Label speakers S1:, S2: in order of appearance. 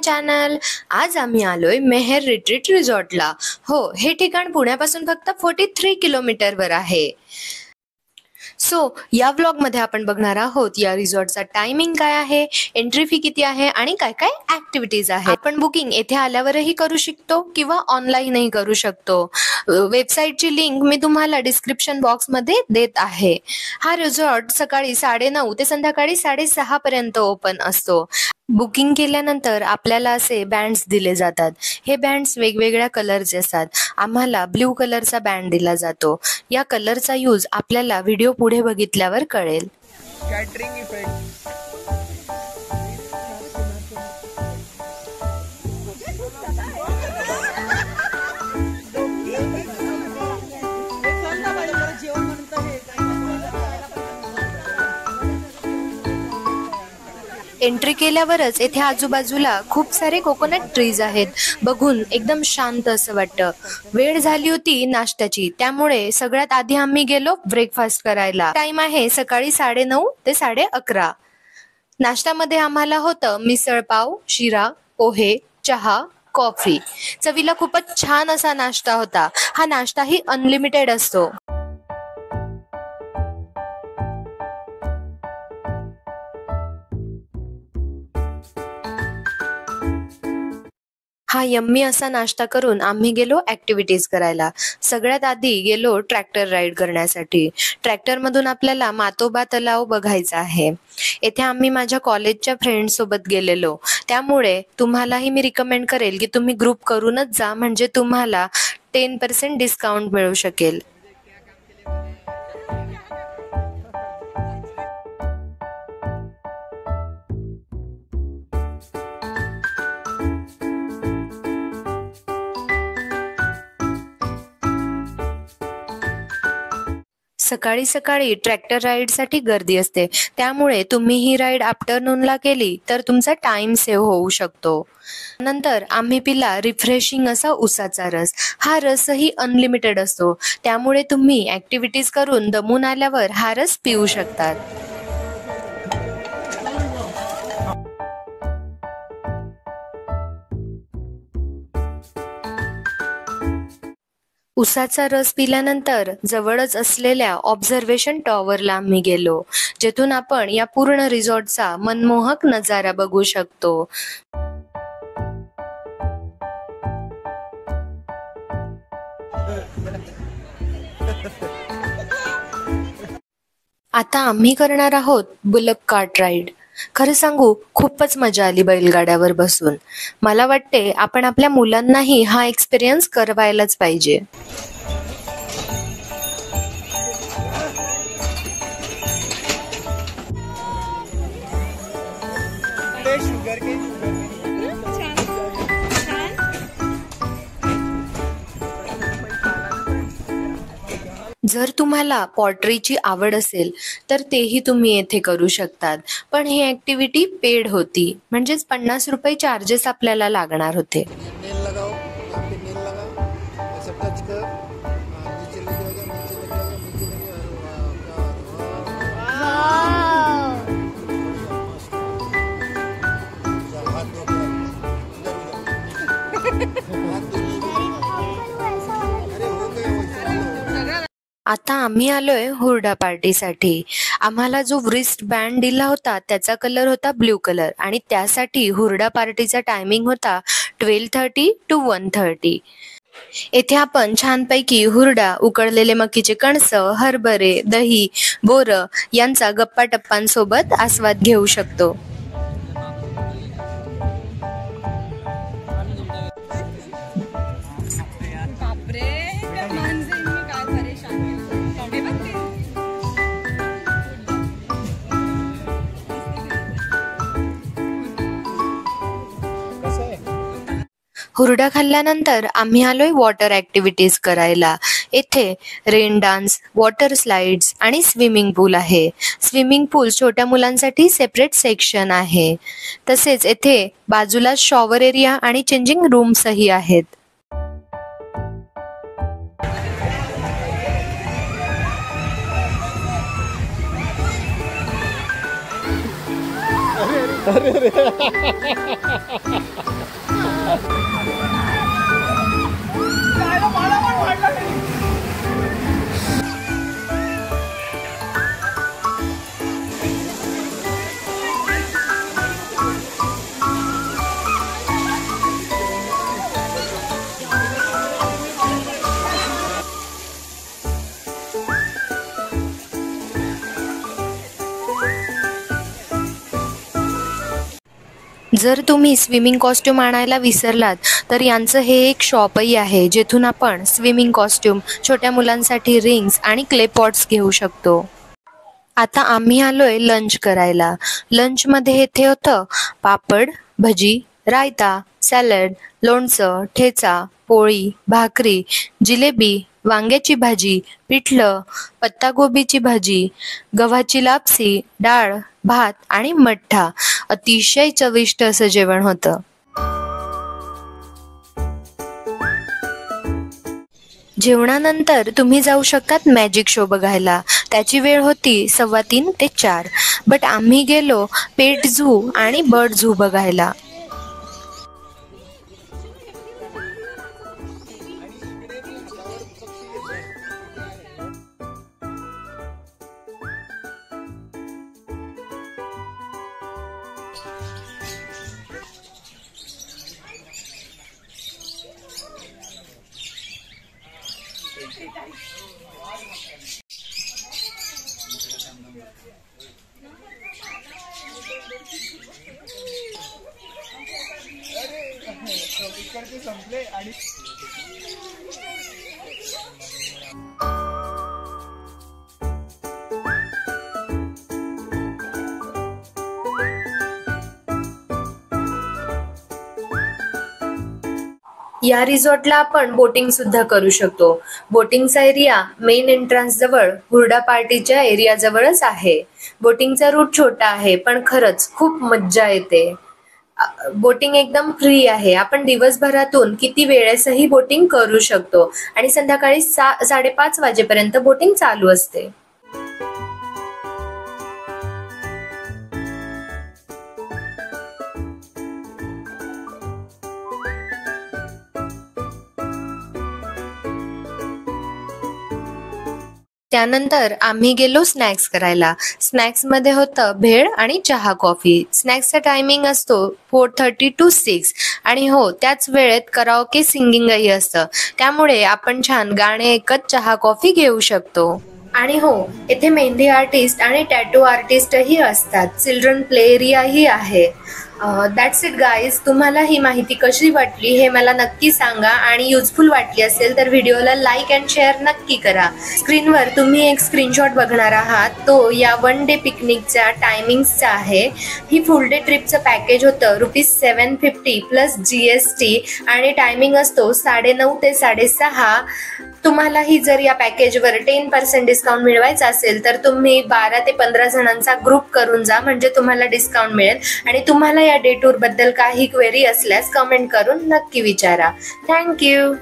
S1: Channel. आज आम्ही आलोय मेहर रिट्रीट रिसॉर्टला. हो, हे ठिकाण पुण्यापासून फक्त 43 किलोमीटरवर आहे. या व्लॉग मध्ये आपण बघणार आहोत या रिसॉर्टचा टायमिंग काय आहे, एंट्री फी किती आहे आणि काय काय ऍक्टिव्हिटीज आहेत. आपण बुकिंग येथे आल्यावरही करू शकतो किंवा ऑनलाईनही करू शकतो. वेबसाईटची लिंक मी तुम्हाला डिस्क्रिप्शन बॉक्स मध्ये देत आहे. हा रिसॉर्ट सकाळी 9:30 ते संध्याकाळी 6:30 पर्यंत ओपन असतो. बुकिंग केल्यानंतर आपल्याला असे बँड्स दिले जातात. हे बँड्स वेगवेगळ्या कलरचे असतात. आम्हाला ब्ल्यू कलरचा बँड दिला जातो. या कलरचा यूज आपल्याला व्हिडिओ पुढे बघितल्यावर कळेल.
S2: कॅटरिंग इफेक्ट
S1: एंट्री केल्यावरच येथे आजूबाजूला खूप सारे कोकोनट ट्रीज आहेत. बघून एकदम शांत असं वाटतं. वेळ झाली होती नाश्त्याची, त्यामुळे सगळ्यात आधी आम्ही गेलो ब्रेकफास्ट करायला. टाइम आहे सकाळी 9:30 ते 11:30. नाश्त्यामध्ये आम्हाला होतं मिसळ पाव, शिरा, पोहे, चहा, कॉफी. चवीला खूपच छान असा नाश्ता होता. हा नाश्ताही अनलिमिटेड असतो. हा यम्मी असा नाश्ता करून आम्ही गेलो ऍक्टिव्हिटीज करायला. सगळ्यात आधी गेलो ट्रॅक्टर राईड करण्यासाठी. ट्रॅक्टर मधून आपल्याला मातोबा तलाव बघायचा आहे. येथे आम्ही माझ्या कॉलेजच्या फ्रेंड सोबत गेलेलो, त्यामुळे तुम्हालाही मी रिकमेंड करेल की तुम्ही ग्रुप करूनच जा, म्हणजे तुम्हाला 10% डिस्काउंट मिळू शकेल. सकाळी सकाळी ट्रॅक्टर राईडसाठी गर्दी असते, त्यामुळे तुम्ही ही राईड आफ्टरनूनला केली तर तुमचा टाइम सेव्ह होऊ शकतो. नंतर आम्ही पिला रिफ्रेशिंग असा उसाचा रस. हा रसही अनलिमिटेड असतो, त्यामुळे तुम्ही ऍक्टिव्हिटीज करून दमून आल्यावर हा रस पिऊ शकतात. उसाचा रस पिल्यानंतर जवळच असलेल्या ऑब्झर्वेशन टॉवरला आम्ही गेलो, जेथून आपण या पूर्ण रिसॉर्टचा मनमोहक नजारा बघू शकतो. आता आम्ही करणार आहोत बुलक कार्ट राईड. खरं सांगू, खूपच मजा आली बैलगाड्यावर बसून. मला वाटते आपण आपल्या मुलांनाही हा एक्सपिरियन्स करवायलाच पाहिजे. जर तुम्हाला पॉटरीची आवड असेल तर तेही तुम्ही येथे करू शकतात, पण ही ऍक्टिव्हिटी पेड होती, म्हणजेच 50 रुपये चार्जेस आपल्याला लागणार होते. आता आम्ही आलोय हुरडा पार्टीसाठी. आम्हाला जो व्रिस्ट बँड दिला होता त्याचा कलर होता ब्ल्यू कलर, आणि त्यासाठी हुरडा पार्टीचा टायमिंग होता 12:30 to 1:30. येथे आपण छानपैकी हुरडा, उकळलेले मकीचे कणस, हरभरे, दही, बोरं यांचा गप्पा टप्पांसोबत आस्वाद घेऊ शकतो. हुरडा खाल्ल्यानंतर आम्ही आलोय वॉटर ऍक्टिव्हिटीज करायला. येथे रेन डान्स, वॉटर स्लाइड्स आणि स्विमिंग पूल आहे. स्विमिंग पूल छोट्या मुलांसाठी सेपरेट सेक्शन आहे. तसेच येथे बाजूला शॉवर एरिया आणि चेंजिंग रूम्सही आहेत.
S2: अरे
S1: जर तुम्ही स्विमिंग कॉस्ट्यूम आणायला विसरलात तर यांचं हे एक शॉपही आहे, जेथून आपण स्विमिंग कॉस्ट्यूम, छोट्या मुलांसाठी रिंग्स आणि क्ले पॉट्स घेऊ शकतो. आता आम्ही आलोय लंच करायला. लंचमध्ये इथे होतं पापड, भजी, रायता, सॅलड, लोणचं, ठेचा, पोळी, भाकरी, जिलेबी, वांग्याची भाजी, पिठलं, पत्तागोबीची भाजी, गव्हाची लापसी, डाळ, भात आणि मठ्ठा. अतिशय चविष्ट असं जेवण होतं. जेवणानंतर तुम्ही जाऊ शकतात मॅजिक शो बघायला. त्याची वेळ होती 3:15 ते 4. बट आम्ही गेलो पेट झू आणि बर्ड झू बघायला.
S2: इकडचे संपले आणि
S1: या रिसॉर्टला आपण बोटिंग सुद्धा करू शकतो. बोटिंगचा एरिया मेन एंट्रन्स जवळ हुरडा पार्टीच्या एरिया जवळच आहे. बोटिंगचा रूट छोटा आहे पण खरंच खूप मज्जा येते. बोटिंग एकदम फ्री आहे. आपण दिवसभरातून किती वेळेसही बोटिंग करू शकतो आणि संध्याकाळी 5:30 वाजेपर्यंत बोटिंग चालू असते. त्यानंतर आम्ही गेलो स्नॅक्स करायला. स्नॅक्समध्ये होतं भेळ आणि चहा कॉफी. स्नॅक्सचा टायमिंग असतो 4:30 to 6 आणि हो, त्याच वेळेत कराओके सिंगिंगही असतं. त्यामुळे आपण छान गाणे ऐकत चहा कॉफी घेऊ शकतो. आणि हो, इथे मेहंदी आर्टिस्ट आणि टॅटू आर्टिस्टही असतात. चिल्ड्रन प्ले एरियाही आहे. That's it guys. तुम्हाला ही माहिती कशी वाटली हे मला नक्की सांगा आणि युजफुल वाटली असेल तर व्हिडिओला लाईक अँड शेअर नक्की करा. स्क्रीनवर तुम्ही एक स्क्रीनशॉट बघणार आहात, तो या 1 डे पिकनिकच्या टायमिंग्सचा आहे. ही फुल डे ट्रिपचं पॅकेज होतं ₹750 प्लस GST आणि टायमिंग असतो 9:30 ते 6:30. तुम्हालाही जर या पॅकेजवर 10% डिस्काउंट मिळवायचा असेल तर तुम्ही 12 ते 15 जणांचा ग्रुप करून जा, म्हणजे तुम्हाला डिस्काउंट मिळेल. आणि तुम्हाला या डे टूर बद्दल काही क्वेरी असल्यास कमेंट करून नक्की विचारा. थँक्यू.